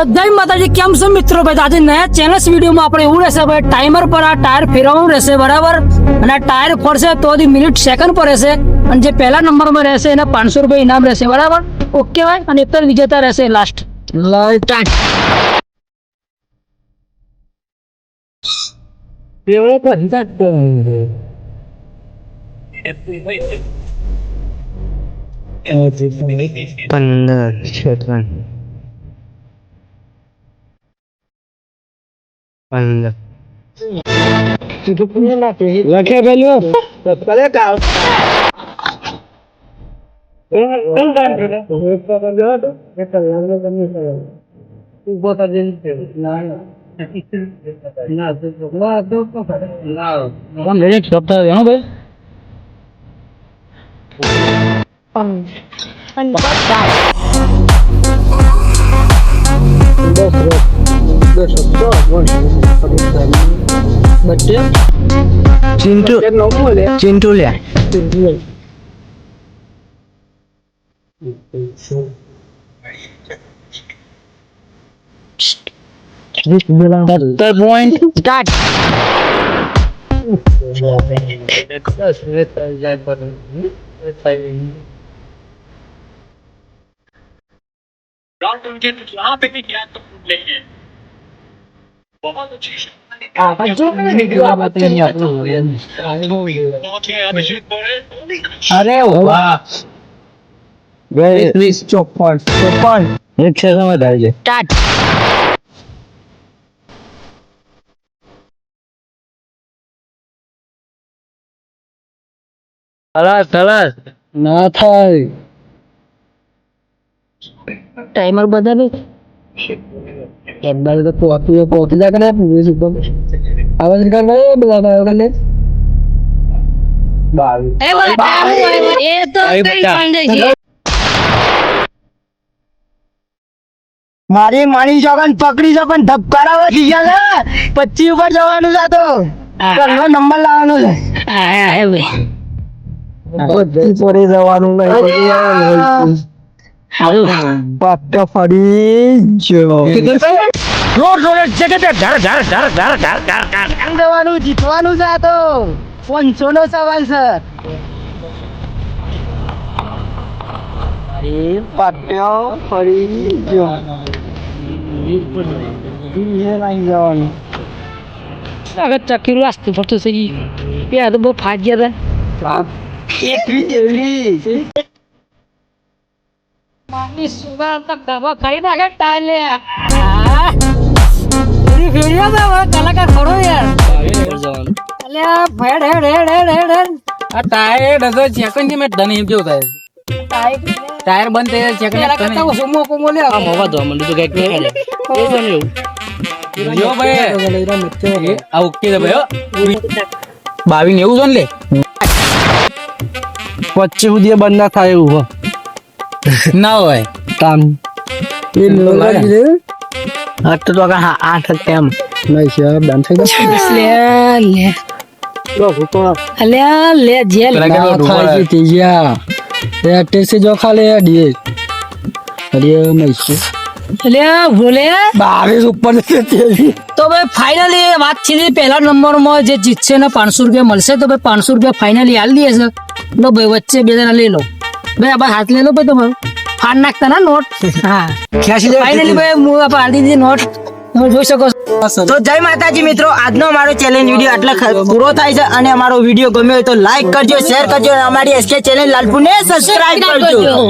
જય માતાજી, કેમ છો મિત્રો? ભાઈ આજે નયા ચેનલ્સ વિડીયોમાં આપણે એવું રહેશે ભાઈ, ટાઈમર પર આ ટાયર ફેરવવાનું રહેશે બરાબર, અને આ ટાયર ફરશે તો મિનિટ સેકન્ડ પર રહેશે, અને જે પહેલા નંબરમાં રહેશે એને 500 રૂપિયા ઇનામ રહેશે બરાબર. ઓકે ભાઈ, અને એક વિજેતા રહેશે લાસ્ટ. લખે પેલું ચિંટુ લે बहुत अच्छी अरे वाह ચોપન એક સેકન્ડ વધારે છે. ખલાસ ના થાય. ટાઈમર બદલ એકবার તો પોતી જા કરે આવાજ કર બધા ભાઈઓ કર લે 22 મારી માની ચોકન પકડી છે પણ ધબકારા વધી ગયા છે 25 ઉપર જવાનું છે તો કલનો નંબર લાવવાનો છે પડી જવાનું નહીં પાટા ફરી જો જીતવાનું છે આ તો 500 નો સવાલ છે. પાટ્યો ફરી જો આગળ ચકીરું વાસ્તું પડતું છે. યાર તો બહુ ફાટ ગયા હતા. માની સુગર તો ગવા ખાઈ નાખે ટાલે. કલાકાર ખરો યાર. અલ્યા ભેડ હેડ હેડ હેડ હેડ હેડ. આ ટાયર ડઝો ચેકન થી મેં ધન એમ કેવું થાય ટાયર બંધ થઈ ચેકન કરતા ઓછો મોકો મોલે. આ મોવા દો મને તો ગેટ નહીં ખાલે એ બન્યું જો ભાઈ આ ઓકે છે ભાઈ 22 ને એવું જોન લે 25 સુધી બંધ ના થાય એવું ના હોય કામ એ લાગે 8 તો હા 8 તેમ નહીં છે બંધ થઈ લે લે અલ્યા લે જેલ થાય છે યા એ ટેસે જો ખાલે ડીએ અરે નહીં છે અલ્યા ભોલે 22 ઉપર છે તો ભાઈ ફાઇનલી વાત છે પહેલા નંબરમાં જે જીતશે ને 500 રૂપિયા મળશે. તો ભાઈ 500 રૂપિયા ફાઇનલી હાલ દે છે. લો ભાઈ વચ્ચે બે જણા લઈ લો ભાઈ. આપણે હાથ લઈ લો ભાઈ. તમારું ફાડ નાખતા ના નોટ. હા ફાઇનલી ભાઈ હું આપણે હાલ દીધી નોટ તમે જોઈ શકો છો. તો જય માતાજી મિત્રો, આજનો અમારો ચેલેન્જ વિડીયો આટલા પૂરો થાય છે. અને અમારો વિડીયો ગમ્યો હોય તો લાઈક કરજો, શેર કરજો અને અમારી એસકે ચેલેન્જ લાલપુને સબસ્ક્રાઇબ કરજો.